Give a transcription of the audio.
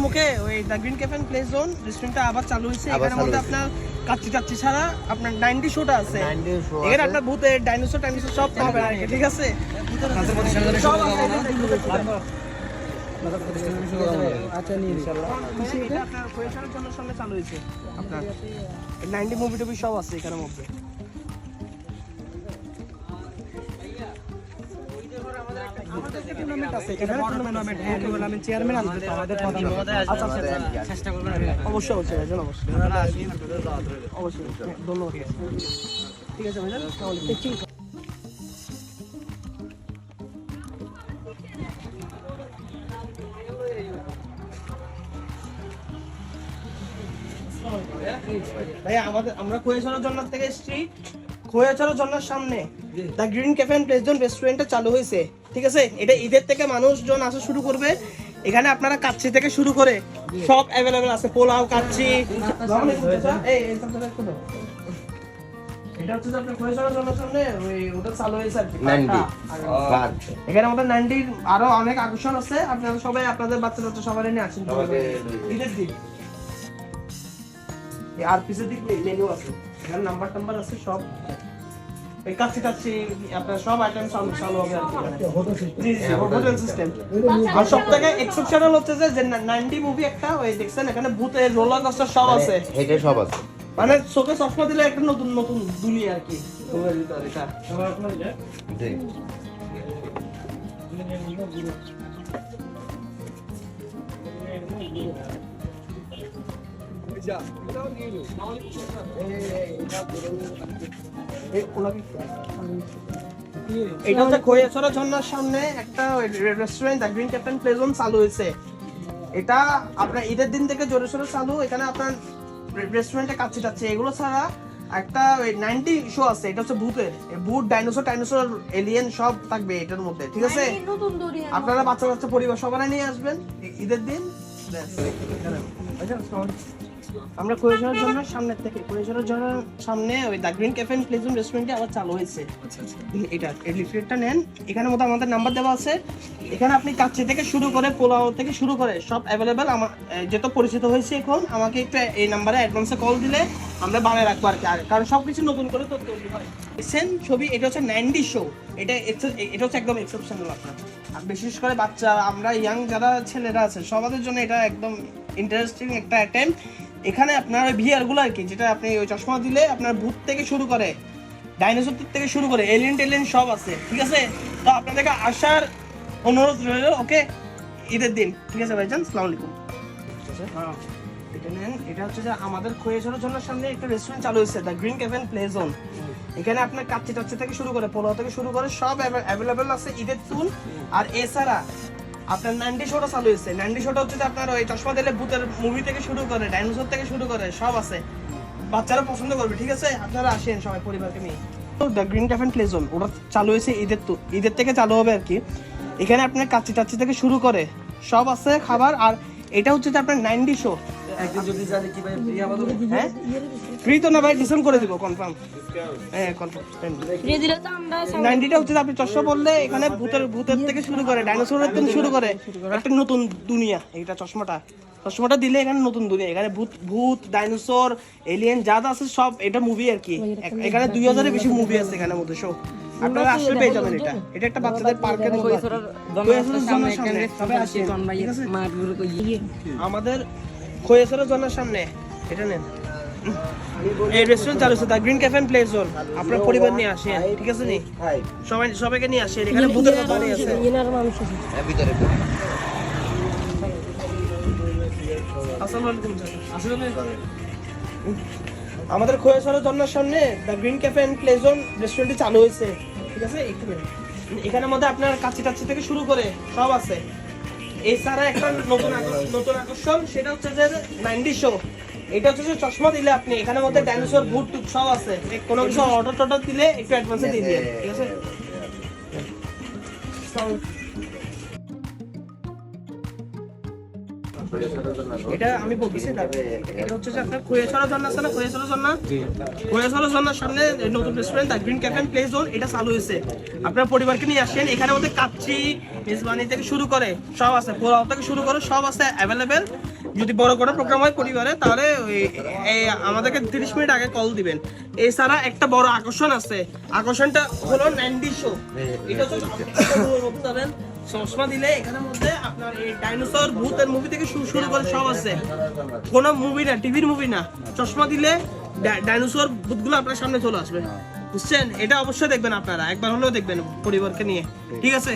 মুখে ওই the green cafe play zone রেস্টুরেন্টটা আবার চালু হয়েছে। এখানের মধ্যে আপনার কাচ্চি টাচ্চি ছাড়া আপনার 90 শোটা আছে। এখানে আপনার ভূতের ডাইনোসর টাইনোসর সব পাবেন আর কি, ঠিক আছে? আচ্ছা ইনশাআল্লাহ এটা আপনার কোয়েশনের জন্য সামনে চালু হয়েছে। আপনার 90 মুভি টুভি সব আছে এখানের মধ্যে। অবশ্যই ধন্যবাদ। ঠিক আছে ভাইজান, ভাই আমরা খোয়াছড়া জন্নার থেকে এসেছি। খোয়াছড়া জন্নার সামনে the green cafe place zone রেস্টুরেন্টটা চালু হয়েছে, ঠিক আছে? এটা ঈদের থেকে মানুষজন আসা শুরু করবে। এখানে আপনারা কাচ্চি থেকে শুরু করে সব অ্যাভেলেবেল আছে, পোলাও, কাচ্চি। এটা হচ্ছে যে আপনার খোয়াছড়া জন্নার সামনে ওই ওটা চালু হয়েছে আর কি। এখানে আমাদের 90 আরো অনেক আকর্ষণ আছে। আপনারা সবাই আপনাদের বাচ্চা বাচ্চা সবাই নিয়ে আসেন ঈদের দিন। আর পিছের দিকে মেনু আছে, এখানে নাম্বার টাম্বার আছে সব। এই কাচ্চি কাচ্চি আপনার সব আইটেম চালু হবে আর কি। জি জি, হোটেল সিস্টেম। আর সবথেকে এক্সেপশনাল হচ্ছে যে 90 মুভি একটা ওই দেখছেন, এখানে ভূতের রোলার কোস্টার সব আছে। এটা সব আছে, মানে চোখে চশমা দিলে একটা নতুন নতুন দুনিয়া আর কি। এটা জি এটা হচ্ছে খোয়াছড়া ঝর্ণার সামনে একটা restaurant the green cafe play zone চালু হয়েছে। এটা আপনার ঈদের দিন থেকে জোরে সোরে চালু। এখানে আপনার রেস্টুরেন্টে কাচ্চি টাচ্ছি এগুলো ছাড়া একটা 90 শো আছে। এটা হচ্ছে ভূতের, ভূত, ডাইনোসর টাইনোসর, এলিয়েন সব থাকবে এটার মধ্যে, ঠিক আছে? আপনারা বাচ্চা বাচ্চা পরিবার সবাই নিয়ে আসবেন ঈদের দিন। আমরা খোয়াছড়ার জন্য সামনের থেকে খোয়াছড়ার জন্য সামনে ওই the green cafe play zone রেস্টুরেন্টে আবার চালু হয়েছে। এটা লিফলেটটা নেন, এখানের মধ্যে আমাদের নাম্বার দেওয়া আছে। এখানে আপনি কাচ্চি থেকে শুরু করে পোলাও থেকে শুরু করে সব অ্যাভেলেবেল। আমার যেটা পরিচিত হয়েছে এখন, আমাকে একটু এই নাম্বারে অ্যাডভান্সে কল দিলে আমরা বানিয়ে রাখবো আর কি। কারণ সবকিছু নতুন করে তো তৈরি হয়। দেখছেন ছবি, এটা হচ্ছে 90 শো। এটা হচ্ছে একদম এক্সেপশনাল আপনার। আর বিশেষ করে বাচ্চা, আমরা ইয়াং যারা ছেলেরা আছে সবাদের জন্য এটা একদম ইন্টারেস্টিং একটা আইটেম। এখানে আপনার ওই ভিআর গুলো আর কি, যেটা আপনি ওই চশমা দিলে আপনার ভূত থেকে শুরু করে ডাইনোসর থেকে শুরু করে এলিয়েন টেলিয়েন সব আছে, ঠিক আছে? তো আপনাদেরকে আসার অনুরোধ রইল, ওকে? ঈদের দিন, ঠিক আছে ভাইজান, আসসালামু আলাইকুম। এটা নেন, এটা হচ্ছে যে আমাদের খোয়াছড়া ঝর্ণার সামনে একটা রেস্টুরেন্ট চালু হয়েছে the green cafe play zone. এখানে আপনার কাচ্চি টাচ্চি থেকে শুরু করে পোলাও থেকে শুরু করে সব অ্যাভেলেবেল আছে ঈদের তুন। আর এছাড়া আপনার 90 শোটা চালু হয়েছে। 90 শোটা হচ্ছে যে আপনার ওই চশমা দিলে ভূতের মুভি থেকে শুরু করে ডাইনোসর থেকে শুরু করে সব আছে, বাচ্চারা পছন্দ করবে, ঠিক আছে? আপনারা আসেন সবাই পরিবারকে নিয়ে। The green cafe play zone ওটা চালু হয়েছে ঈদের থেকে চালু হবে আর কি। এখানে আপনার কাচ্চি টাচ্চি থেকে শুরু করে সব আছে খাবার। আর এটা হচ্ছে যে আপনার 90 শো। একদিন যদি জানি কি ভাই ফ্রি হবে? হ্যাঁ ফ্রি তো না ভাই, ডিসকাউন্ট করে দিব কনফার্ম। হ্যাঁ কনফার্ম ফ্রি দিলে তো আমরা 90টা হচ্ছে আপনি চশমা বললে এখানে ভূতের থেকে শুরু করে ডাইনোসরের থেকে শুরু করে একটা নতুন দুনিয়া। এইটা চশমাটা দিলে এখানে নতুন দুনিয়া। এখানে ভূত ডাইনোসর এলিয়েন যা যা আছে সব এটা মুভি আর কি। এখানে 2000 এর বেশি মুভি আছে এখানের মধ্যে শো। আপনারা আসলে পেয়ে যাবেন। এটা একটা বাচ্চাদের পার্কের মতো। আমাদের খোয়াছড়া জন্নার সামনে এটা নেন, এই রেস্টুরেন্ট চালু হচ্ছে the green cafe play zone. আপনার পরিবার নিয়ে আসেন, ঠিক আছে? নি সবাইকে নিয়ে আসেন। এখানে ভূতের দোকান আছে ভিতরে। আসসালামু আলাইকুম। আমাদের খোয়াছড়া জন্নার সামনে the green cafe play zone রেস্টুরেন্টটি চালু হয়েছে, ঠিক আছে? এখানের মধ্যে আপনার কাচ্চি টাচ্চি থেকে শুরু করে সব আছে। এছাড়া একটা নতুন আকর্ষণ, সেটা হচ্ছে যে 90 শো। এটা হচ্ছে যে চশমা দিলে আপনি এখানের মধ্যে ডাইনোসর ভূত টুত সব আছে। কোনো কিছু অর্ডার দিলে একটু অ্যাডভান্সে দিয়ে দিন, ঠিক আছে? এটা আমি বলতেছি না, এটা হচ্ছে যে আপনার খোয়াছড়া ঝর্ণা আছে না, খোয়াছড়া ঝর্ণা, খোয়াছড়া ঝর্ণার সামনে নতুন restaurant the green cafe play zone, এটা চালু হয়েছে। আপনার পরিবারকে নিয়ে আসেন, এখানে মধ্যে কাচ্চি মেজবানি থেকে শুরু করে সব আছে, পোলাও থেকে শুরু করে সব আছে অ্যাভেলেবেল। যদি বড় কোনো প্রোগ্রাম হয় পরিবারে, তাহলে আমাদেরকে 30 মিনিট আগে কল দিবেন। এছাড়া একটা বড় আকর্ষণ আছে, আকর্ষণটা হলো 90 শো। এটা হচ্ছে চশমা দিলে এখানের মধ্যে আপনার এই ডাইনোসর ভূতের মুভি থেকে শুরু করে সব আছে, কোনো মুভি না, টিভির মুভি না, চশমা দিলে ডাইনোসর ভূতগুলো আপনার সামনে চলে আসবে, বুঝছেন? এটা অবশ্যই দেখবেন, আপনারা একবার হলেও দেখবেন পরিবারকে নিয়ে, ঠিক আছে?